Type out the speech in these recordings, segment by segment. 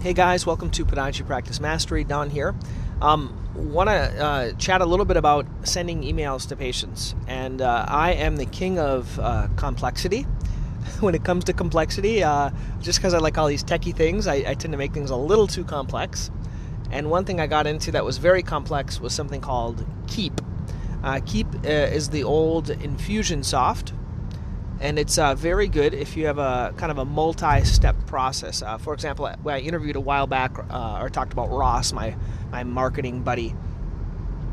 Hey guys, welcome to Podiatry Practice Mastery. Don here. Want to chat a little bit about sending emails to patients. And I am the king of complexity. When it comes to complexity, just because I like all these techie things, I tend to make things a little too complex. And one thing I got into that was very complex was something called Keep. Keep is the old Infusionsoft. And it's very good if you have a kind of a multi-step process. For example, when I interviewed a while back, or talked about Ross, my marketing buddy.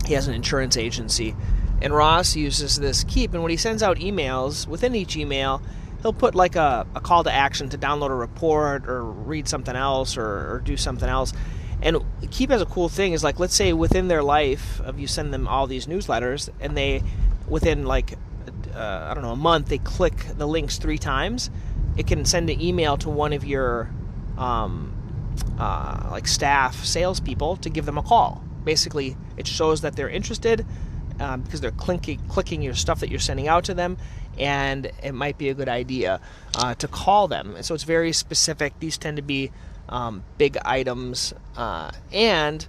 He has an insurance agency. And Ross uses this Keep. And when he sends out emails, within each email, he'll put like a call to action to download a report or read something else or do something else. And Keep has a cool thing is like, let's say within their life of you send them all these newsletters and they, within like, a month, they click the links 3 times, it can send an email to one of your like staff salespeople to give them a call. Basically, it shows that they're interested because they're clicking your stuff that you're sending out to them, and it might be a good idea to call them. And so it's very specific. These tend to be big items, and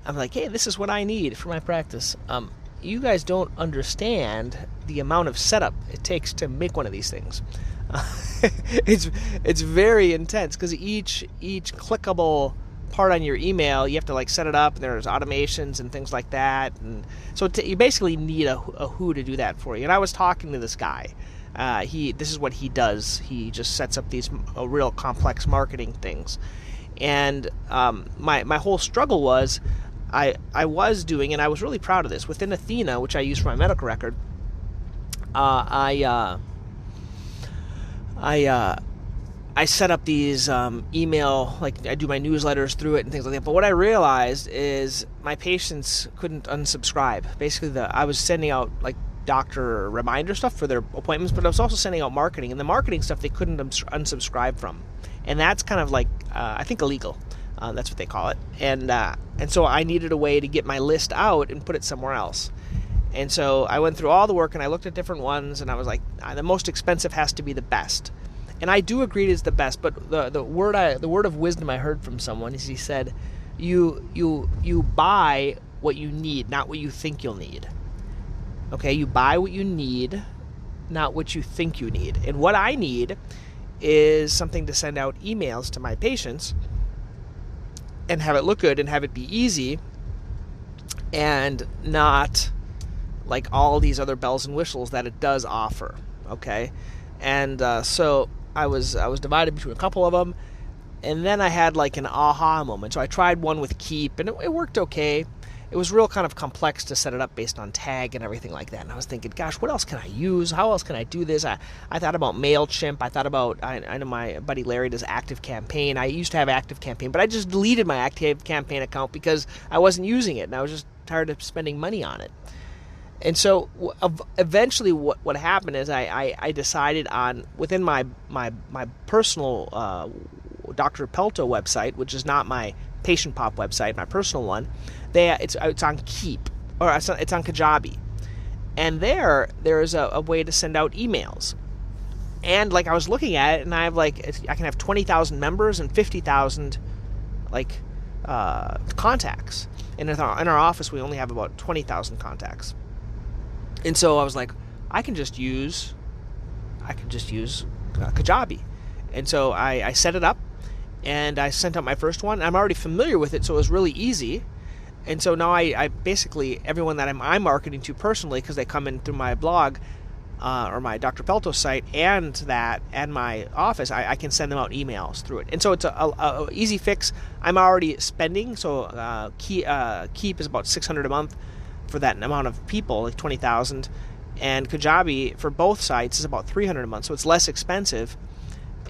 I'm like, hey, this is what I need for my practice. You guys don't understand the amount of setup it takes to make one of these things. It's very intense because each clickable part on your email, you have to like set it up, and there's automations and things like that, and so you basically need a who to do that for you. And I was talking to this guy. This is what he does. He just sets up these real complex marketing things, and my whole struggle was. I was doing, and I was really proud of this, within Athena, which I use for my medical record. I set up these email, like I do my newsletters through it and things like that. But what I realized is my patients couldn't unsubscribe. Basically, I was sending out like doctor reminder stuff for their appointments, but I was also sending out marketing, and the marketing stuff they couldn't unsubscribe from, and that's kind of like I think illegal. That's what they call it. And so I needed a way to get my list out and put it somewhere else. And so I went through all the work and I looked at different ones, and I was like, the most expensive has to be the best. And I do agree it's the best, but the word of wisdom I heard from someone is he said, you buy what you need, not what you think you'll need. Okay, you buy what you need, not what you think you need. And what I need is something to send out emails to my patients and have it look good and have it be easy and not like all these other bells and whistles that it does offer, okay? And so I was divided between a couple of them, and then I had like an aha moment. So I tried one with Keep, and it worked okay. It was real kind of complex to set it up based on tag and everything like that. And I was thinking, gosh, what else can I use? How else can I do this? I thought about MailChimp. I thought about, I know my buddy Larry does ActiveCampaign. I used to have ActiveCampaign, but I just deleted my ActiveCampaign account because I wasn't using it, and I was just tired of spending money on it. And so eventually what happened is I decided on, within my personal Dr. Pelto website, which is not my Patient Pop website, my personal one, it's on Keep, or it's on Kajabi, and there is a way to send out emails. And like I was looking at it, and I can have 20,000 members and 50,000 like contacts. And in our office, we only have about 20,000 contacts. And so I was like, I can just use Kajabi. And so I set it up, and I sent out my first one. I'm already familiar with it, so it was really easy. And so now I basically, everyone that I'm marketing to personally, because they come in through my blog or my Dr. Pelto site and my office, I can send them out emails through it. And so it's a easy fix. I'm already spending, so Keep is about $600 a month for that amount of people, like 20,000. And Kajabi for both sites is about $300 a month, so it's less expensive.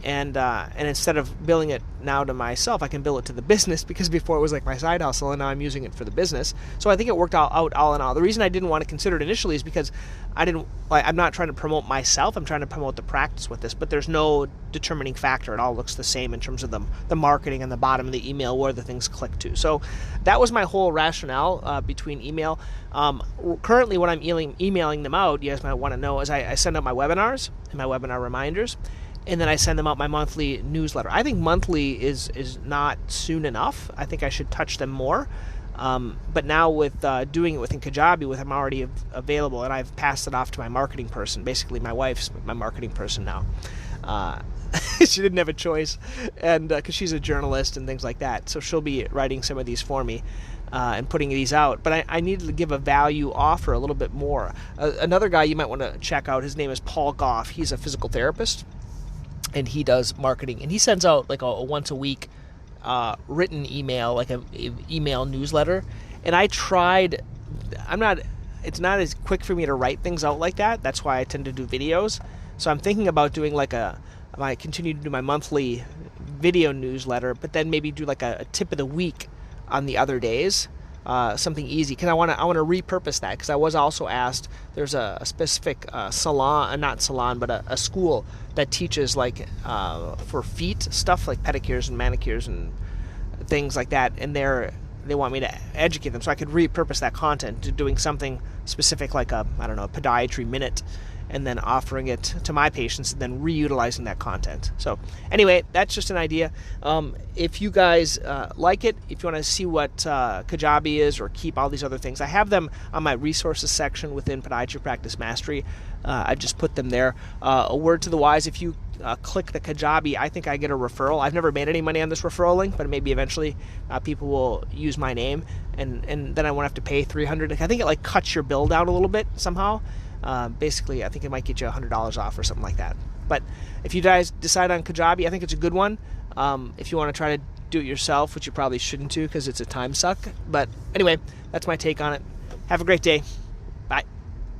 And instead of billing it now to myself, I can bill it to the business, because before it was like my side hustle, and now I'm using it for the business. So I think it worked out all in all. The reason I didn't want to consider it initially is because I'm not trying to promote myself. I'm trying to promote the practice with this, but there's no determining factor. It all looks the same in terms of the marketing and the bottom of the email where the things click to. So that was my whole rationale between email. Currently, when I'm emailing them out, you guys might want to know, is I send out my webinars and my webinar reminders. and then I send them out my monthly newsletter. I think monthly is not soon enough. I think I should touch them more. But now with doing it within Kajabi, with I'm already available, and I've passed it off to my marketing person. Basically, my wife's my marketing person now. She didn't have a choice, and because she's a journalist and things like that, so she'll be writing some of these for me and putting these out. But I needed to give a value offer a little bit more. Another guy you might want to check out, his name is Paul Goff. He's a physical therapist, and he does marketing, and he sends out like a once a week written email, like a email newsletter. And I tried. It's not as quick for me to write things out like that. That's why I tend to do videos. So I'm thinking about doing I continue to do my monthly video newsletter, but then maybe do like a tip of the week on the other days, something easy. Because I want to repurpose that. Because I was also asked, there's a specific salon, not salon, but a school that teaches like for feet stuff, like pedicures and manicures and things like that, and they want me to educate them, so I could repurpose that content to doing something specific, like a Podiatry minute, and then offering it to my patients and then reutilizing that content. So anyway, that's just an idea. If you guys like it, if you want to see what Kajabi is or keep all these other things, I have them on my resources section within Podiatry Practice Mastery. I've just put them there. A word to the wise, if you click the Kajabi, I think I get a referral. I've never made any money on this referral link, but maybe eventually people will use my name, and then I won't have to pay $300. I think it like cuts your bill down a little bit somehow. Basically, I think it might get you $100 off or something like that. But if you guys decide on Kajabi, I think it's a good one. If you want to try to do it yourself, which you probably shouldn't do because it's a time suck. But anyway, that's my take on it. Have a great day.